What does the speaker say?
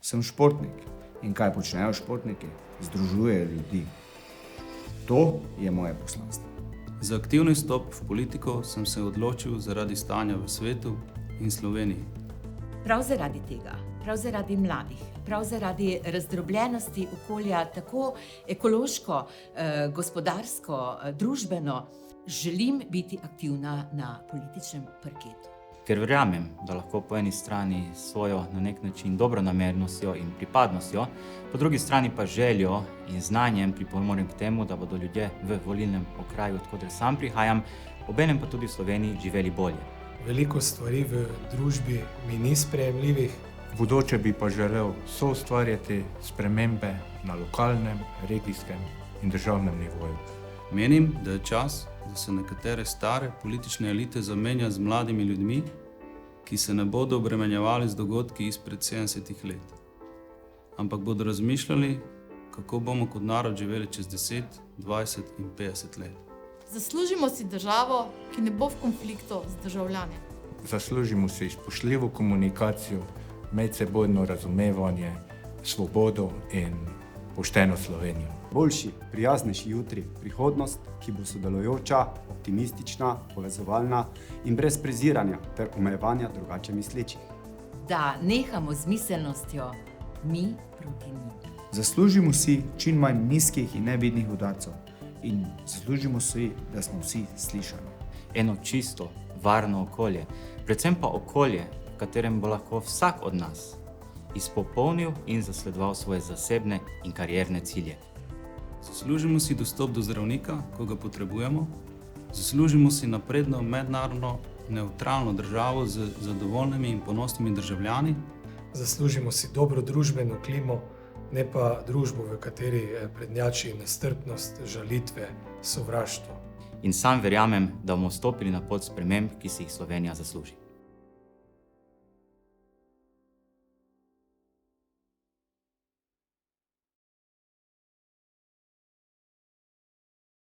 Sem športnik. In kaj počnejo športniki? Združujejo ljudi. To je moje poslanstvo. Za aktivni vstop v politiko sem se odločil zaradi stanja v svetu in Sloveniji. Prav zaradi tega, prav zaradi mladih, prav zaradi razdrobljenosti okolja, tako ekološko, gospodarsko, družbeno, želim biti aktivna na političnem parketu. Ker verjamem, da lahko po eni strani svojo na nek način dobronamernostjo in pripadnostjo, po drugi strani pa željo in znanjem pripomorem k temu, da bodo ljudje v volilnem okraju, odkoder sam prihajam, obenem pa tudi v Sloveniji živeli bolje. Veliko stvari v družbi mi ni sprejemljivih. V bodoče bi pa želel soustvarjati spremembe na lokalnem, regijskem in državnem nivoju. Menim, da je čas, da se nekatere stare politične elite zamenja z mladimi ljudmi, ki se ne bodo obremenjevali z dogodki izpred 70 let, ampak bodo razmišljali, kako bomo kot narod živeli čez 10, 20 in 50 let. Zaslužimo si državo, ki ne bo v konfliktu z državljani. Zaslužimo si spoštljivo komunikacijo, medsebojno razumevanje, svobodo in pošteno Slovenijo. Boljši, prijaznejši jutri, prihodnost, ki bo sodelujoča, optimistična, povezovalna in brez preziranja ter omejevanja drugače mislečih. Da nehamo z miselnostjo mi proti njim. Zaslužimo si čim manj nizkih in nevidnih udarcev. In zaslužimo si, da smo vsi slišani. Eno čisto, varno okolje, predvsem pa okolje, v katerem bo lahko vsak od nas izpopolnil in zasledoval svoje zasebne in karierne cilje. Zaslužimo si dostop do zdravnika, ko ga potrebujemo. Zaslužimo si napredno, mednarodno, nevtralno državo z zadovoljnimi in ponosnimi državljani. Zaslužimo si dobro družbeno klimo, ne pa družbo, v kateri prednjači nestrpnost, žalitve, sovraštvo. In sam verjamem, da bomo stopili na pot sprememb, ki si jih Slovenija zasluži.